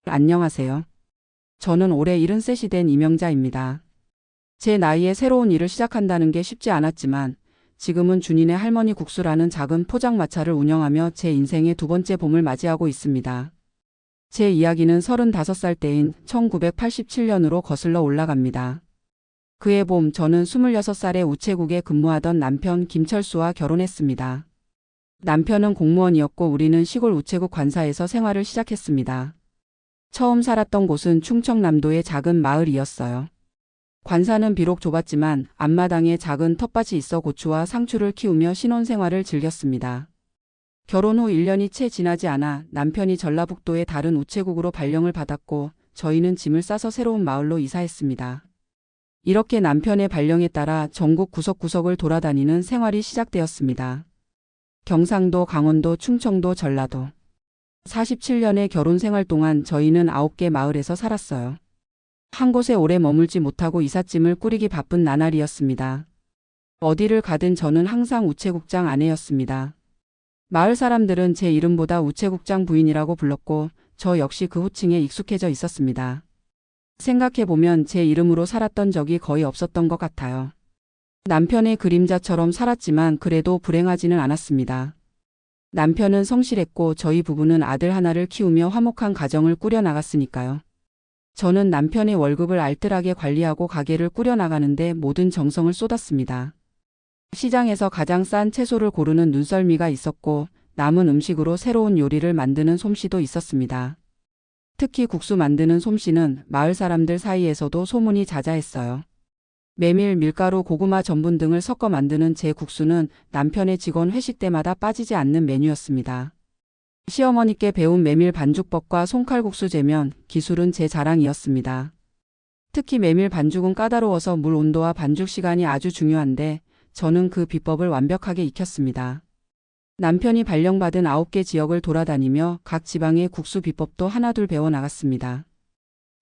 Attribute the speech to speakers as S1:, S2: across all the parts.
S1: 안녕하세요. 저는 올해 73이 된 이명자입니다. 제 나이에 새로운 일을 시작한다는 게 쉽지 않았지만 지금은 준이네 할머니 국수라는 작은 포장마차를 운영하며 제 인생의 두 번째 봄을 맞이하고 있습니다. 제 이야기는 35살 때인 1987년으로 거슬러 올라갑니다. 그해 봄 저는 26살에 우체국에 근무하던 남편 김철수와 결혼했습니다. 남편은 공무원이었고 우리는 시골 우체국 관사에서 생활을 시작했습니다. 처음 살았던 곳은 충청남도의 작은 마을이었어요. 관사는 비록 좁았지만 앞마당에 작은 텃밭이 있어 고추와 상추를 키우며 신혼생활을 즐겼습니다. 결혼 후 1년이 채 지나지 않아 남편이 전라북도의 다른 우체국으로 발령을 받았고 저희는 짐을 싸서 새로운 마을로 이사했습니다. 이렇게 남편의 발령에 따라 전국 구석구석을 돌아다니는 생활이 시작되었습니다. 경상도, 강원도, 충청도, 전라도. 47년의 결혼 생활 동안 저희는 9개 마을에서 살았어요. 한 곳에 오래 머물지 못하고 이삿짐을 꾸리기 바쁜 나날이었습니다. 어디를 가든 저는 항상 우체국장 아내였습니다. 마을 사람들은 제 이름보다 우체국장 부인이라고 불렀고 저 역시 그 호칭에 익숙해져 있었습니다. 생각해보면 제 이름으로 살았던 적이 거의 없었던 것 같아요. 남편의 그림자처럼 살았지만 그래도 불행하지는 않았습니다. 남편은 성실했고 저희 부부는 아들 하나를 키우며 화목한 가정을 꾸려나갔으니까요. 저는 남편의 월급을 알뜰하게 관리하고 가게를 꾸려나가는데 모든 정성을 쏟았습니다. 시장에서 가장 싼 채소를 고르는 눈썰미가 있었고 남은 음식으로 새로운 요리를 만드는 솜씨도 있었습니다. 특히 국수 만드는 솜씨는 마을 사람들 사이에서도 소문이 자자했어요. 메밀, 밀가루, 고구마, 전분 등을 섞어 만드는 제 국수는 남편의 직원 회식 때마다 빠지지 않는 메뉴였습니다. 시어머니께 배운 메밀 반죽법과 손칼국수 재면 기술은 제 자랑이었습니다. 특히 메밀 반죽은 까다로워서 물 온도와 반죽 시간이 아주 중요한데 저는 그 비법을 완벽하게 익혔습니다. 남편이 발령받은 9개 지역을 돌아다니며 각 지방의 국수 비법도 하나둘 배워나갔습니다.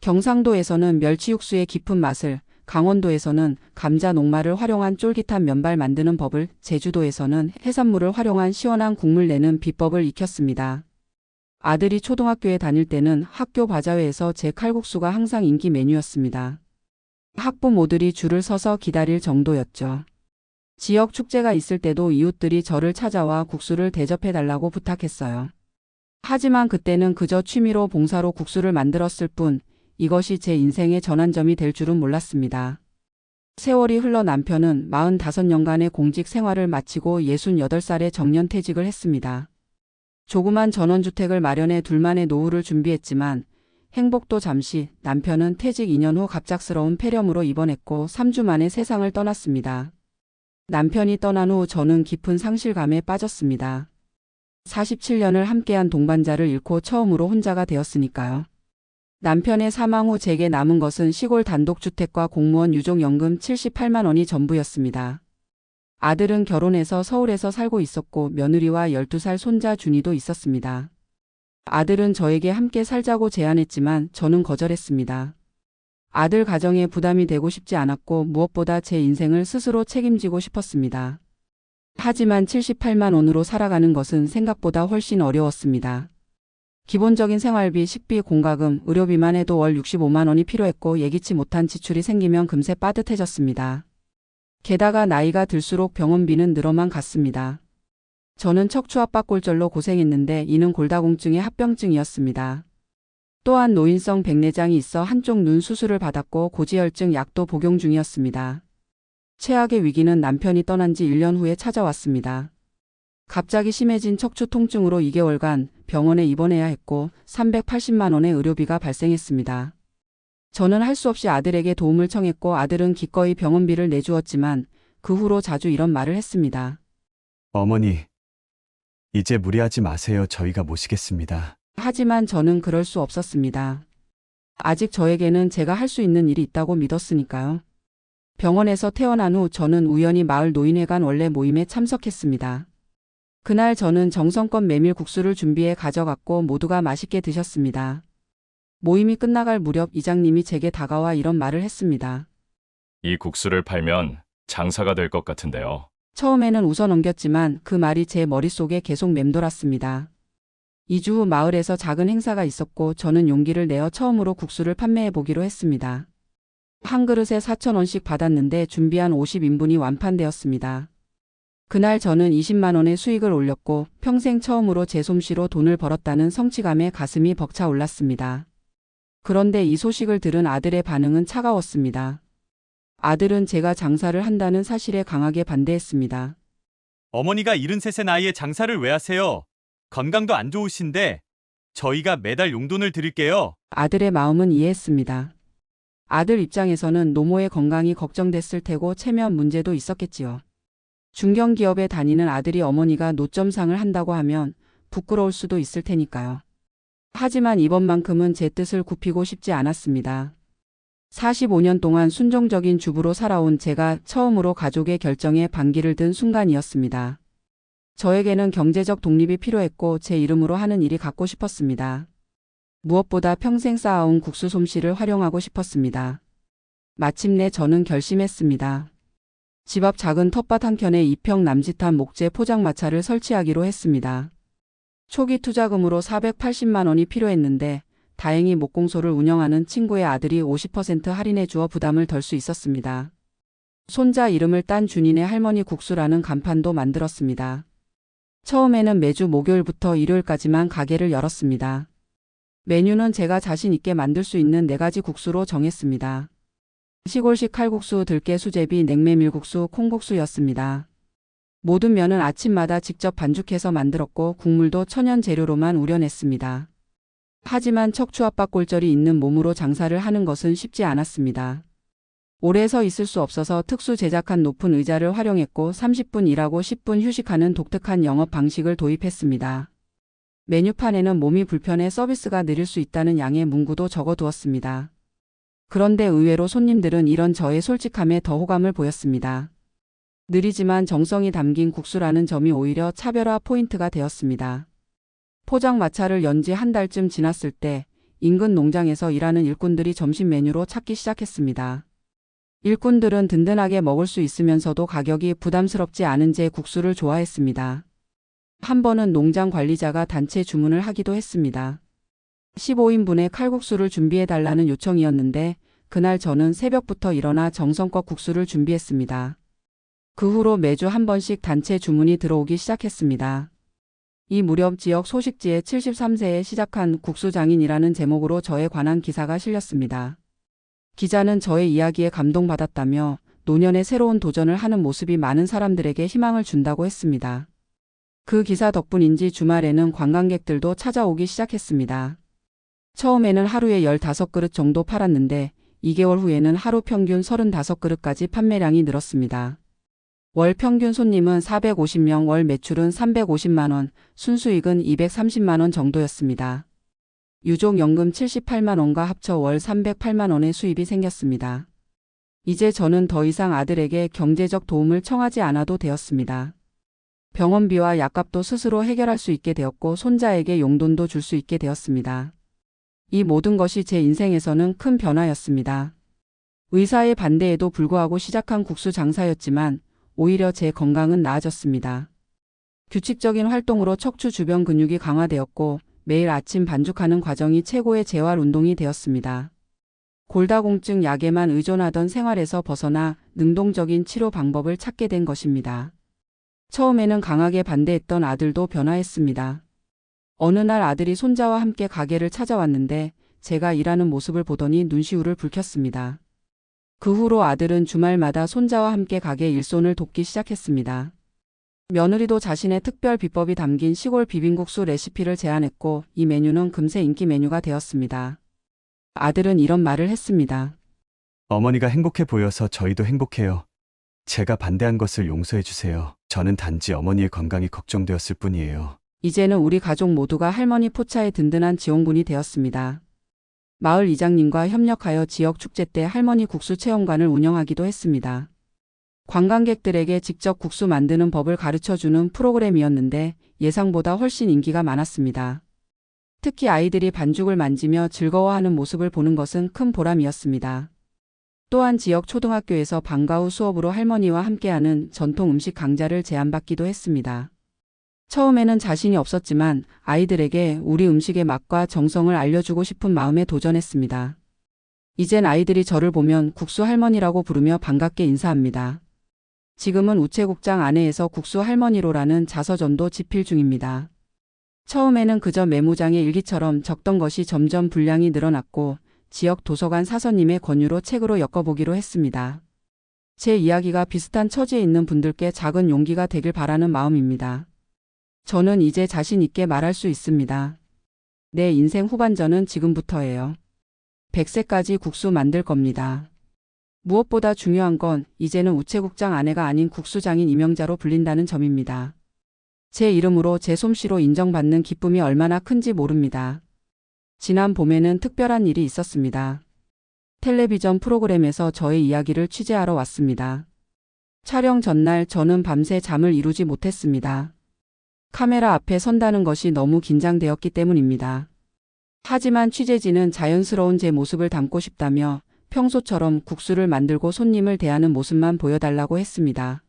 S1: 경상도에서는 멸치 육수의 깊은 맛을, 강원도에서는 감자 녹말을 활용한 쫄깃한 면발 만드는 법을, 제주도에서는 해산물을 활용한 시원한 국물 내는 비법을 익혔습니다. 아들이 초등학교에 다닐 때는 학교 바자회에서 제 칼국수가 항상 인기 메뉴였습니다. 학부모들이 줄을 서서 기다릴 정도였죠. 지역 축제가 있을 때도 이웃들이 저를 찾아와 국수를 대접해달라고 부탁했어요. 하지만 그때는 그저 취미로 봉사로 국수를 만들었을 뿐 이것이 제 인생의 전환점이 될 줄은 몰랐습니다. 세월이 흘러 남편은 45년간의 공직 생활을 마치고 68살에 정년퇴직을 했습니다. 조그만 전원주택을 마련해 둘만의 노후를 준비했지만 행복도 잠시. 남편은 퇴직 2년 후 갑작스러운 폐렴으로 입원했고 3주 만에 세상을 떠났습니다. 남편이 떠난 후 저는 깊은 상실감에 빠졌습니다. 47년을 함께한 동반자를 잃고 처음으로 혼자가 되었으니까요. 남편의 사망 후 제게 남은 것은 시골 단독주택과 공무원 유족연금 78만 원이 전부였습니다. 아들은 결혼해서 서울에서 살고 있었고 며느리와 12살 손자 준이도 있었습니다. 아들은 저에게 함께 살자고 제안했지만 저는 거절했습니다. 아들 가정에 부담이 되고 싶지 않았고 무엇보다 제 인생을 스스로 책임지고 싶었습니다. 하지만 78만 원으로 살아가는 것은 생각보다 훨씬 어려웠습니다. 기본적인 생활비, 식비, 공과금, 의료비만 해도 월 65만 원이 필요했고 예기치 못한 지출이 생기면 금세 빠듯해졌습니다. 게다가 나이가 들수록 병원비는 늘어만 갔습니다. 저는 척추압박골절로 고생했는데 이는 골다공증의 합병증이었습니다. 또한 노인성 백내장이 있어 한쪽 눈 수술을 받았고 고지혈증 약도 복용 중이었습니다. 최악의 위기는 남편이 떠난 지 1년 후에 찾아왔습니다. 갑자기 심해진 척추 통증으로 2개월간 병원에 입원해야 했고 380만 원의 의료비가 발생했습니다. 저는 할 수 없이 아들에게 도움을 청했고 아들은 기꺼이 병원비를 내주었지만 그 후로 자주 이런 말을 했습니다.
S2: 어머니, 이제 무리하지 마세요. 저희가 모시겠습니다.
S1: 하지만 저는 그럴 수 없었습니다. 아직 저에게는 제가 할 수 있는 일이 있다고 믿었으니까요. 병원에서 퇴원한 후 저는 우연히 마을 노인회관 원래 모임에 참석했습니다. 그날 저는 정성껏 메밀국수를 준비해 가져갔고 모두가 맛있게 드셨습니다. 모임이 끝나갈 무렵 이장님이 제게 다가와 이런 말을 했습니다.
S3: 이 국수를 팔면 장사가 될 것 같은데요.
S1: 처음에는 웃어 넘겼지만 그 말이 제 머릿속에 계속 맴돌았습니다. 2주 후 마을에서 작은 행사가 있었고 저는 용기를 내어 처음으로 국수를 판매해 보기로 했습니다. 한 그릇에 4,000원씩 받았는데 준비한 50인분이 완판되었습니다. 그날 저는 20만 원의 수익을 올렸고 평생 처음으로 제 솜씨로 돈을 벌었다는 성취감에 가슴이 벅차 올랐습니다. 그런데 이 소식을 들은 아들의 반응은 차가웠습니다. 아들은 제가 장사를 한다는 사실에 강하게 반대했습니다.
S4: 어머니가 73세 나이에 장사를 왜 하세요? 건강도 안 좋으신데 저희가 매달 용돈을 드릴게요.
S1: 아들의 마음은 이해했습니다. 아들 입장에서는 노모의 건강이 걱정됐을 테고 체면 문제도 있었겠지요. 중견기업에 다니는 아들이 어머니가 노점상을 한다고 하면 부끄러울 수도 있을 테니까요. 하지만 이번만큼은 제 뜻을 굽히고 싶지 않았습니다. 45년 동안 순종적인 주부로 살아온 제가 처음으로 가족의 결정에 반기를 든 순간이었습니다. 저에게는 경제적 독립이 필요했고 제 이름으로 하는 일이 갖고 싶었습니다. 무엇보다 평생 쌓아온 국수 솜씨를 활용하고 싶었습니다. 마침내 저는 결심했습니다. 집 앞 작은 텃밭 한켠에 2평 남짓한 목재 포장마차를 설치하기로 했습니다. 초기 투자금으로 480만 원이 필요했는데 다행히 목공소를 운영하는 친구의 아들이 50% 할인해 주어 부담을 덜 수 있었습니다. 손자 이름을 딴 준이네 할머니 국수라는 간판도 만들었습니다. 처음에는 매주 목요일부터 일요일까지만 가게를 열었습니다. 메뉴는 제가 자신 있게 만들 수 있는 4가지 국수로 정했습니다. 시골식 칼국수, 들깨 수제비, 냉메밀국수, 콩국수였습니다. 모든 면은 아침마다 직접 반죽해서 만들었고 국물도 천연 재료로만 우려냈습니다. 하지만 척추 압박 골절이 있는 몸으로 장사를 하는 것은 쉽지 않았습니다. 오래 서 있을 수 없어서 특수 제작한 높은 의자를 활용했고 30분 일하고 10분 휴식하는 독특한 영업 방식을 도입했습니다. 메뉴판에는 몸이 불편해 서비스가 느릴 수 있다는 양의 문구도 적어두었습니다. 그런데 의외로 손님들은 이런 저의 솔직함에 더 호감을 보였습니다. 느리지만 정성이 담긴 국수라는 점이 오히려 차별화 포인트가 되었습니다. 포장마차를 연 지 한 달쯤 지났을 때 인근 농장에서 일하는 일꾼들이 점심 메뉴로 찾기 시작했습니다. 일꾼들은 든든하게 먹을 수 있으면서도 가격이 부담스럽지 않은 제 국수를 좋아했습니다. 한 번은 농장 관리자가 단체 주문을 하기도 했습니다. 15인분의 칼국수를 준비해달라는 요청이었는데 그날 저는 새벽부터 일어나 정성껏 국수를 준비했습니다. 그 후로 매주 한 번씩 단체 주문이 들어오기 시작했습니다. 이 무렵 지역 소식지에 73세에 시작한 국수장인이라는 제목으로 저에 관한 기사가 실렸습니다. 기자는 저의 이야기에 감동받았다며 노년의 새로운 도전을 하는 모습이 많은 사람들에게 희망을 준다고 했습니다. 그 기사 덕분인지 주말에는 관광객들도 찾아오기 시작했습니다. 처음에는 하루에 15그릇 정도 팔았는데 2개월 후에는 하루 평균 35그릇까지 판매량이 늘었습니다. 월 평균 손님은 450명, 월 매출은 350만 원, 순수익은 230만 원 정도였습니다. 유족연금 78만 원과 합쳐 월 308만 원의 수입이 생겼습니다. 이제 저는 더 이상 아들에게 경제적 도움을 청하지 않아도 되었습니다. 병원비와 약값도 스스로 해결할 수 있게 되었고 손자에게 용돈도 줄 수 있게 되었습니다. 이 모든 것이 제 인생에서는 큰 변화였습니다. 의사의 반대에도 불구하고 시작한 국수 장사였지만 오히려 제 건강은 나아졌습니다. 규칙적인 활동으로 척추 주변 근육이 강화되었고 매일 아침 반죽하는 과정이 최고의 재활 운동이 되었습니다. 골다공증 약에만 의존하던 생활에서 벗어나 능동적인 치료 방법을 찾게 된 것입니다. 처음에는 강하게 반대했던 아들도 변화했습니다. 어느 날 아들이 손자와 함께 가게를 찾아왔는데 제가 일하는 모습을 보더니 눈시울을 붉혔습니다. 그 후로 아들은 주말마다 손자와 함께 가게 일손을 돕기 시작했습니다. 며느리도 자신의 특별 비법이 담긴 시골 비빔국수 레시피를 제안했고 이 메뉴는 금세 인기 메뉴가 되었습니다. 아들은 이런 말을 했습니다.
S2: 어머니가 행복해 보여서 저희도 행복해요. 제가 반대한 것을 용서해 주세요. 저는 단지 어머니의 건강이 걱정되었을 뿐이에요.
S1: 이제는 우리 가족 모두가 할머니 포차의 든든한 지원군이 되었습니다. 마을 이장님과 협력하여 지역 축제 때 할머니 국수 체험관을 운영하기도 했습니다. 관광객들에게 직접 국수 만드는 법을 가르쳐주는 프로그램이었는데 예상보다 훨씬 인기가 많았습니다. 특히 아이들이 반죽을 만지며 즐거워하는 모습을 보는 것은 큰 보람이었습니다. 또한 지역 초등학교에서 방과 후 수업으로 할머니와 함께하는 전통 음식 강좌를 제안받기도 했습니다. 처음에는 자신이 없었지만 아이들에게 우리 음식의 맛과 정성을 알려주고 싶은 마음에 도전했습니다. 이젠 아이들이 저를 보면 국수 할머니라고 부르며 반갑게 인사합니다. 지금은 우체국장 안내에서 국수 할머니로라는 자서전도 집필 중입니다. 처음에는 그저 메모장의 일기처럼 적던 것이 점점 분량이 늘어났고 지역 도서관 사서님의 권유로 책으로 엮어보기로 했습니다. 제 이야기가 비슷한 처지에 있는 분들께 작은 용기가 되길 바라는 마음입니다. 저는 이제 자신 있게 말할 수 있습니다. 내 인생 후반전은 지금부터예요. 100세까지 국수 만들 겁니다. 무엇보다 중요한 건 이제는 우체국장 아내가 아닌 국수장인 임영자로 불린다는 점입니다. 제 이름으로 제 솜씨로 인정받는 기쁨이 얼마나 큰지 모릅니다. 지난 봄에는 특별한 일이 있었습니다. 텔레비전 프로그램에서 저의 이야기를 취재하러 왔습니다. 촬영 전날 저는 밤새 잠을 이루지 못했습니다. 카메라 앞에 선다는 것이 너무 긴장되었기 때문입니다. 하지만 취재진은 자연스러운 제 모습을 담고 싶다며 평소처럼 국수를 만들고 손님을 대하는 모습만 보여달라고 했습니다.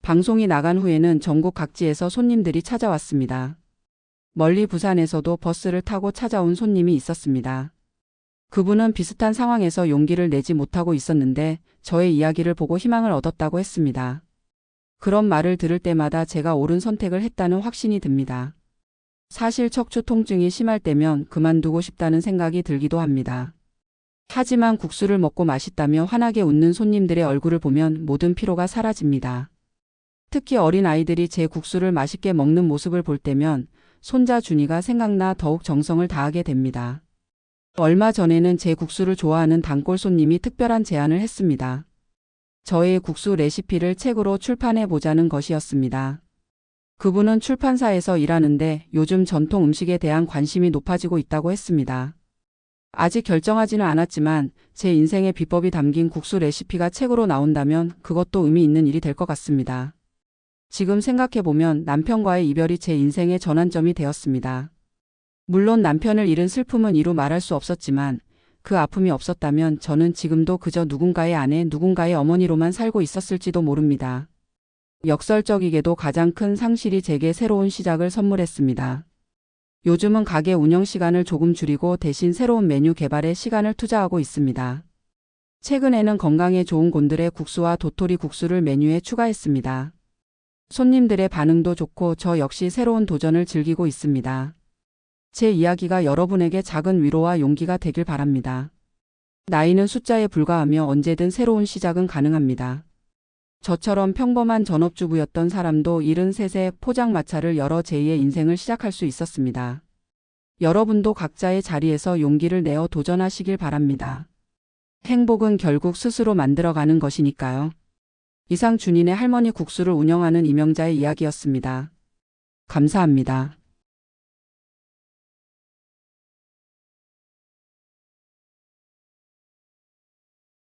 S1: 방송이 나간 후에는 전국 각지에서 손님들이 찾아왔습니다. 멀리 부산에서도 버스를 타고 찾아온 손님이 있었습니다. 그분은 비슷한 상황에서 용기를 내지 못하고 있었는데 저의 이야기를 보고 희망을 얻었다고 했습니다. 그런 말을 들을 때마다 제가 옳은 선택을 했다는 확신이 듭니다. 사실 척추 통증이 심할 때면 그만두고 싶다는 생각이 들기도 합니다. 하지만 국수를 먹고 맛있다며 환하게 웃는 손님들의 얼굴을 보면 모든 피로가 사라집니다. 특히 어린 아이들이 제 국수를 맛있게 먹는 모습을 볼 때면 손자 준이가 생각나 더욱 정성을 다하게 됩니다. 얼마 전에는 제 국수를 좋아하는 단골 손님이 특별한 제안을 했습니다. 저의 국수 레시피를 책으로 출판해 보자는 것이었습니다. 그분은 출판사에서 일하는데 요즘 전통 음식에 대한 관심이 높아지고 있다고 했습니다. 아직 결정하지는 않았지만 제 인생의 비법이 담긴 국수 레시피가 책으로 나온다면 그것도 의미 있는 일이 될 것 같습니다. 지금 생각해보면 남편과의 이별이 제 인생의 전환점이 되었습니다. 물론 남편을 잃은 슬픔은 이루 말할 수 없었지만 그 아픔이 없었다면 저는 지금도 그저 누군가의 아내, 누군가의 어머니로만 살고 있었을지도 모릅니다. 역설적이게도 가장 큰 상실이 제게 새로운 시작을 선물했습니다. 요즘은 가게 운영 시간을 조금 줄이고 대신 새로운 메뉴 개발에 시간을 투자하고 있습니다. 최근에는 건강에 좋은 곤드레 국수와 도토리 국수를 메뉴에 추가했습니다. 손님들의 반응도 좋고 저 역시 새로운 도전을 즐기고 있습니다. 제 이야기가 여러분에게 작은 위로와 용기가 되길 바랍니다. 나이는 숫자에 불과하며 언제든 새로운 시작은 가능합니다. 저처럼 평범한 전업주부였던 사람도 73세 포장마차를 열어 제2의 인생을 시작할 수 있었습니다. 여러분도 각자의 자리에서 용기를 내어 도전하시길 바랍니다. 행복은 결국 스스로 만들어가는 것이니까요. 이상 준인의 할머니 국수를 운영하는 임영자의 이야기였습니다. 감사합니다.